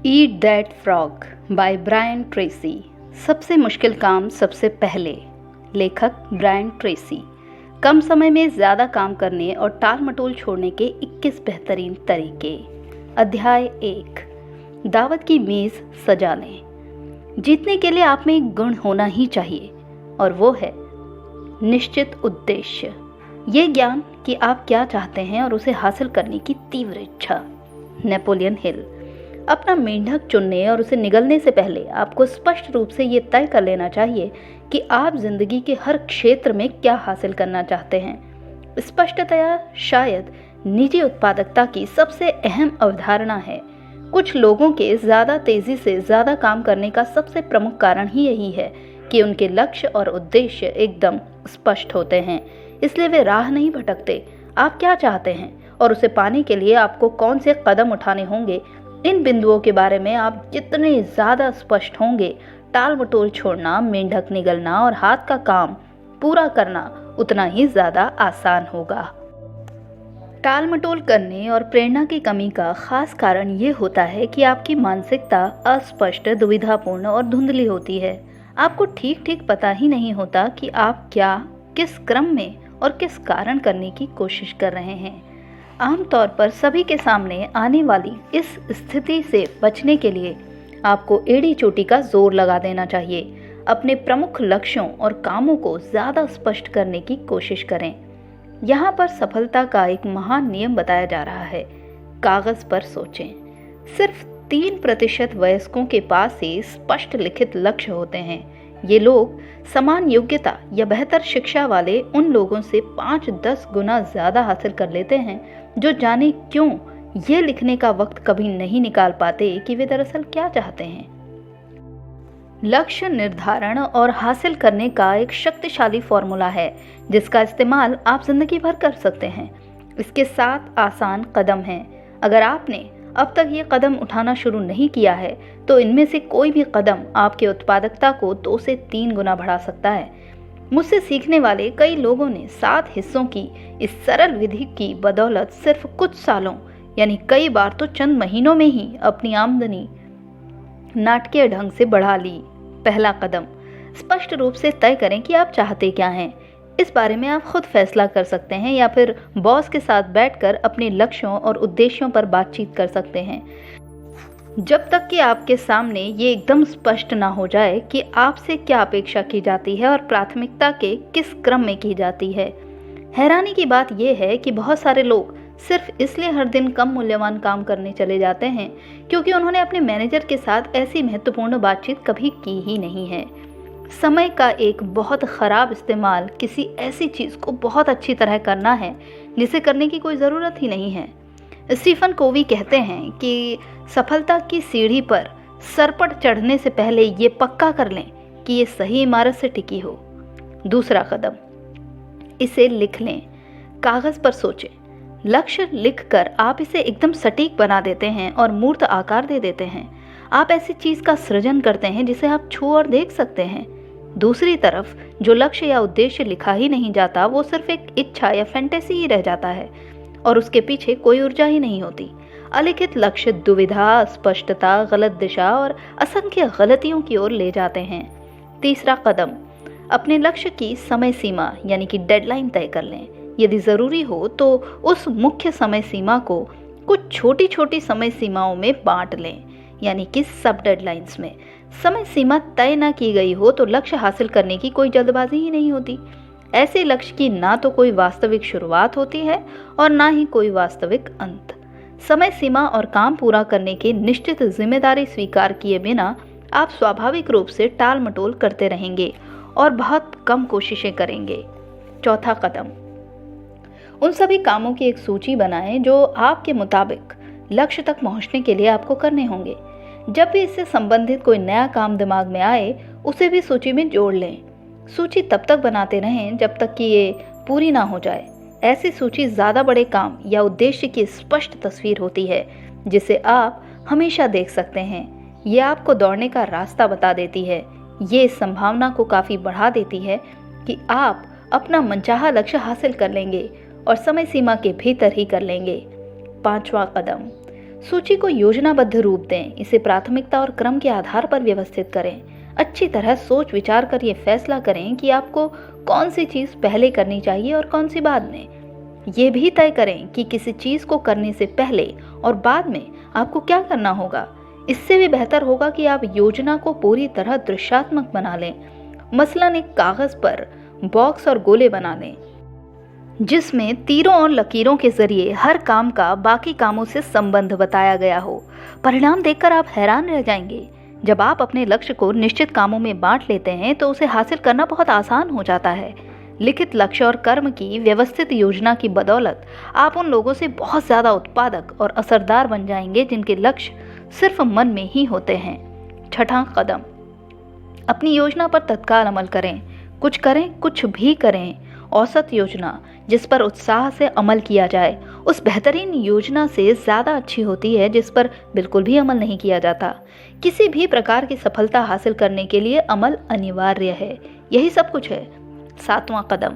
Eat that frog by Brian Tracy. सबसे मुश्किल काम सबसे पहले। लेखक ब्रायन ट्रेसी। कम समय में ज़्यादा काम करने और टाल मटोल छोड़ने के 21 बेहतरीन तरीके। अध्याय 1। दावत की मेज़ सजा लें। जीतने के लिए आप में एक गुण होना ही चाहिए और वो है निश्चित उद्देश्य। ये ज्ञान कि आप क्या चाहते हैं और उसे हासिल करने की तीव्र इच्छा। Napoleon Hill. अपना मेंढक चुनने और उसे निगलने से पहले आपको स्पष्ट रूप से ये तय कर लेना चाहिए कि आप जिंदगी के हर क्षेत्र में क्या हासिल करना चाहते हैं। स्पष्टतया शायद निजी उत्पादकता की सबसे अहम अवधारणा है। कुछ लोगों के ज़्यादा तेज़ी से ज़्यादा काम करने का सबसे प्रमुख कारण ही यही है कि उनके लक्ष्य और उद्देश्य एकदम स्पष्ट होते हैं, इसलिए वे राह नहीं भटकते। आप क्या चाहते हैं और उसे पाने के लिए आपको कौन से कदम उठाने होंगे, इन बिंदुओं के बारे में आप जितने ज़्यादा स्पष्ट होंगे, टाल मटोल छोड़ना, मेंढक निगलना और हाथ का काम पूरा करना उतना ही ज़्यादा आसान होगा। टाल मटोल करने और प्रेरणा की कमी का खास कारण ये होता है कि आपकी मानसिकता अस्पष्ट, दुविधापूर्ण और धुंधली होती है। आपको ठीक ठीक पता ही नहीं होता कि आप क्या, किस क्रम में और किस कारण करने की कोशिश कर रहे हैं। आमतौर पर सभी के सामने आने वाली इस स्थिति से बचने के लिए आपको एड़ी चोटी का जोर लगा देना चाहिए। अपने प्रमुख लक्ष्यों और कामों को ज़्यादा स्पष्ट करने की कोशिश करें। यहाँ पर सफलता का एक महान नियम बताया जा रहा है। कागज़ पर सोचें। सिर्फ 3% वयस्कों के पास ही स्पष्ट लिखित लक्ष्य होते हैं। ये लोग समान योग्यता या बेहतर शिक्षा वाले उन लोगों से 5-10 गुना ज़्यादा हासिल कर लेते हैं जो जाने क्यों ये लिखने का वक्त कभी नहीं निकाल पाते कि वे दरअसल क्या चाहते हैं। लक्ष्य निर्धारण और हासिल करने का एक शक्तिशाली फॉर्मूला है जिसका इस्तेमाल आप जिंदगी भर कर सकते हैं। इसके 7 आसान कदम हैं। अगर आपने अब तक ये कदम उठाना शुरू नहीं किया है तो इनमें से कोई भी कदम आपकी उत्पादकता को 2 से 3 गुना बढ़ा सकता है। मुझसे सीखने वाले कई लोगों ने 7 हिस्सों की इस सरल विधि की बदौलत सिर्फ कुछ सालों, यानी कई बार तो चंद महीनों में ही अपनी आमदनी नाटकीय ढंग से बढ़ा ली। पहला कदम, स्पष्ट रूप से तय करें कि आप चाहते क्या हैं। इस बारे में आप खुद फैसला कर सकते हैं या फिर बॉस के साथ बैठकर अपने लक्ष्यों और उद्देश्यों पर बातचीत कर सकते हैं, जब तक कि आपके सामने ये एकदम स्पष्ट ना हो जाए कि आपसे क्या अपेक्षा की जाती है और प्राथमिकता के किस क्रम में की जाती है। हैरानी की बात यह है कि बहुत सारे लोग सिर्फ इसलिए हर दिन कम मूल्यवान काम करने चले जाते हैं क्योंकि उन्होंने अपने मैनेजर के साथ ऐसी महत्वपूर्ण बातचीत कभी की ही नहीं है। समय का एक बहुत ख़राब इस्तेमाल किसी ऐसी चीज़ को बहुत अच्छी तरह करना है जिसे करने की कोई ज़रूरत ही नहीं है। स्टीफन कोवी कहते हैं कि सफलता की सीढ़ी पर सरपट चढ़ने से पहले ये पक्का कर लें कि ये सही इमारत से टिकी हो। दूसरा कदम, इसे लिख लें। कागज़ पर सोचें। लक्ष्य लिखकर आप इसे एकदम सटीक बना देते हैं और मूर्त आकार दे देते हैं। आप ऐसी चीज़ का सृजन करते हैं जिसे आप छू और देख सकते हैं। दूसरी तरफ जो लक्ष्य या उद्देश्य लिखा ही नहीं जाता वो सिर्फ एक इच्छा या फैंटेसी ही रह जाता है और उसके पीछे कोई ऊर्जा ही नहीं होती। अलिखित लक्ष्य दुविधा, अस्पष्टता, गलत दिशा और असंख्य गलतियों की ओर ले जाते हैं। तीसरा कदम, अपने लक्ष्य की समय सीमा यानी कि डेडलाइन तय कर लें। यदि ज़रूरी हो तो उस मुख्य समय सीमा को कुछ छोटी छोटी समय सीमाओं में बांट लें, यानी कि सब डेडलाइंस में। समय सीमा तय न की गई हो तो लक्ष्य हासिल करने की कोई जल्दबाजी ही नहीं होती। ऐसे लक्ष्य की ना तो कोई वास्तविक शुरुआत होती है और ना ही कोई वास्तविक अंत। समय सीमा और काम पूरा करने की निश्चित जिम्मेदारी स्वीकार किए बिना आप स्वाभाविक रूप से टाल मटोल करते रहेंगे और बहुत कम कोशिशें करेंगे। चौथा कदम, उन सभी कामों की एक सूची बनाएं जो आपके मुताबिक लक्ष्य तक पहुंचने के लिए आपको करने होंगे। जब भी इससे संबंधित कोई नया काम दिमाग में आए उसे भी सूची में जोड़ लें। सूची तब तक बनाते रहें जब तक कि ये पूरी ना हो जाए। ऐसी सूची ज़्यादा बड़े काम या उद्देश्य की स्पष्ट तस्वीर होती है जिसे आप हमेशा देख सकते हैं। ये आपको दौड़ने का रास्ता बता देती है। ये इस संभावना को काफ़ी बढ़ा देती है कि आप अपना मनचाहा लक्ष्य हासिल कर लेंगे और समय सीमा के भीतर ही कर लेंगे। पांचवा कदम, सूची को योजनाबद्ध रूप दें, इसे प्राथमिकता और क्रम के आधार पर व्यवस्थित करें। अच्छी तरह सोच विचार कर ये फैसला करें कि आपको कौन सी चीज़ पहले करनी चाहिए और कौन सी बाद में। ये भी तय करें कि किसी चीज़ को करने से पहले और बाद में आपको क्या करना होगा। इससे भी बेहतर होगा कि आप योजना को पूरी तरह दृश्यात्मक बना लें। मसलन एक कागज़ पर बॉक्स और गोले बना लें जिसमें तीरों और लकीरों के जरिए हर काम का बाकी कामों से संबंध बताया गया हो। परिणाम देखकर आप हैरान रह जाएंगे। जब आप अपने लक्ष्य को निश्चित कामों में बांट लेते हैं तो उसे हासिल करना बहुत आसान हो जाता है। लिखित लक्ष्य और कर्म की व्यवस्थित योजना की बदौलत आप उन लोगों से बहुत ज़्यादा उत्पादक और असरदार बन जाएंगे जिनके लक्ष्य सिर्फ मन में ही होते हैं। छठा कदम, अपनी योजना पर तत्काल अमल करें। कुछ भी करें। औसत योजना जिस पर उत्साह से अमल किया जाए उस बेहतरीन योजना से ज़्यादा अच्छी होती है जिस पर बिल्कुल भी अमल नहीं किया जाता। किसी भी प्रकार की सफलता हासिल करने के लिए अमल अनिवार्य है। यही सब कुछ है। सातवां कदम,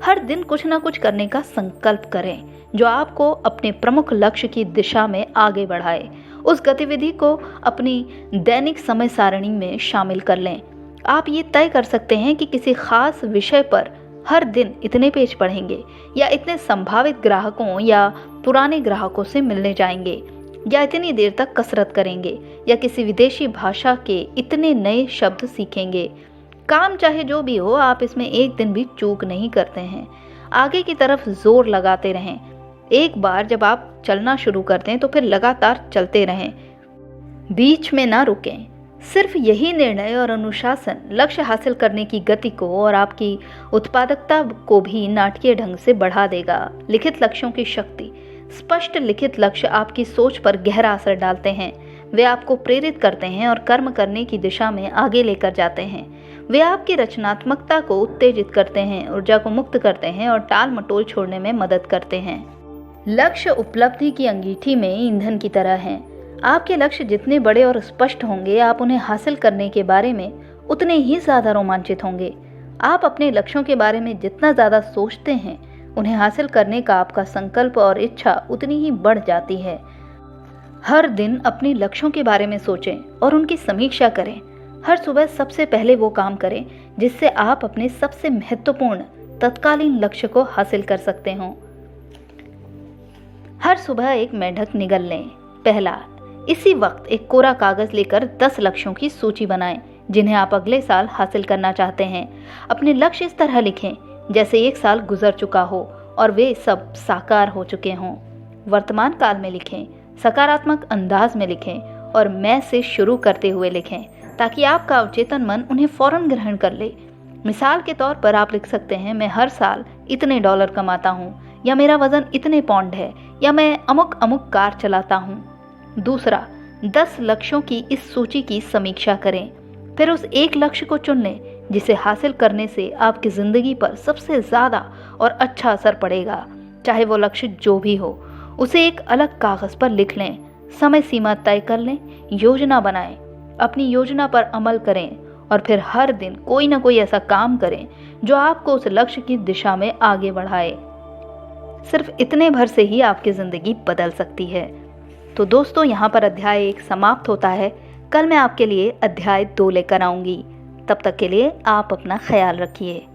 हर दिन कुछ ना कुछ करने का संकल्प करें जो आपको अपने प्रमुख लक्ष्य की दिशा में आगे बढ़ाए। उस गतिविधि को अपनी दैनिक समय सारणी में शामिल कर लें। आप ये तय कर सकते हैं कि किसी खास विषय पर हर दिन इतने पेज पढ़ेंगे या इतने संभावित ग्राहकों या पुराने ग्राहकों से मिलने जाएंगे या इतनी देर तक कसरत करेंगे या किसी विदेशी भाषा के इतने नए शब्द सीखेंगे। काम चाहे जो भी हो, आप इसमें एक दिन भी चूक नहीं करते हैं। आगे की तरफ जोर लगाते रहें। एक बार जब आप चलना शुरू कर दें तो फिर लगातार चलते रहें, बीच में ना रुकें। सिर्फ यही निर्णय और अनुशासन लक्ष्य हासिल करने की गति को और आपकी उत्पादकता को भी नाटकीय ढंग से बढ़ा देगा। लिखित लक्ष्यों की शक्ति। स्पष्ट लिखित लक्ष्य आपकी सोच पर गहरा असर डालते हैं। वे आपको प्रेरित करते हैं और कर्म करने की दिशा में आगे लेकर जाते हैं। वे आपकी रचनात्मकता को उत्तेजित करते हैं, ऊर्जा को मुक्त करते हैं और टाल मटोल छोड़ने में मदद करते हैं। लक्ष्य उपलब्धि की अंगीठी में ईंधन की तरह हैं। आपके लक्ष्य जितने बड़े और स्पष्ट होंगे, आप उन्हें हासिल करने के बारे में उतने ही ज़्यादा रोमांचित होंगे। आप अपने लक्ष्यों के बारे में जितना ज़्यादा सोचते हैं, उन्हें हासिल करने का आपका संकल्प और इच्छा उतनी ही बढ़ जाती है। हर दिन अपने लक्ष्यों के बारे में सोचें और उनकी समीक्षा करें। हर सुबह सबसे पहले वो काम करें जिससे आप अपने सबसे महत्वपूर्ण तत्कालीन लक्ष्य को हासिल कर सकते हों। हर सुबह एक मेंढक निगल लें। पहला, इसी वक्त एक कोरा कागज लेकर 10 लक्ष्यों की सूची बनाएं जिन्हें आप अगले साल हासिल करना चाहते हैं। अपने लक्ष्य इस तरह लिखें जैसे एक साल गुजर चुका हो और वे सब साकार हो चुके हों। वर्तमान काल में लिखें, सकारात्मक अंदाज में लिखें और मैं से शुरू करते हुए लिखें ताकि आपका अवचेतन मन उन्हें फौरन ग्रहण कर ले। मिसाल के तौर पर आप लिख सकते हैं, मैं हर साल इतने डॉलर कमाता हूँ, या मेरा वजन इतने पौंड है, या मैं अमुक अमुक कार चलाता हूँ। दूसरा, 10 लक्ष्यों की इस सूची की समीक्षा करें। फिर उस एक लक्ष्य को चुन लें जिसे हासिल करने से आपकी ज़िंदगी पर सबसे ज़्यादा और अच्छा असर पड़ेगा। चाहे वो लक्ष्य जो भी हो, उसे एक अलग कागज़ पर लिख लें। समय सीमा तय कर लें, योजना बनाएं, अपनी योजना पर अमल करें और फिर हर दिन कोई ना कोई ऐसा काम करें जो आपको उस लक्ष्य की दिशा में आगे बढ़ाए। सिर्फ इतने भर से ही आपकी ज़िंदगी बदल सकती है। तो दोस्तों, यहाँ पर अध्याय 1 समाप्त होता है। कल मैं आपके लिए अध्याय 2 लेकर आऊँगी। तब तक के लिए आप अपना ख्याल रखिए।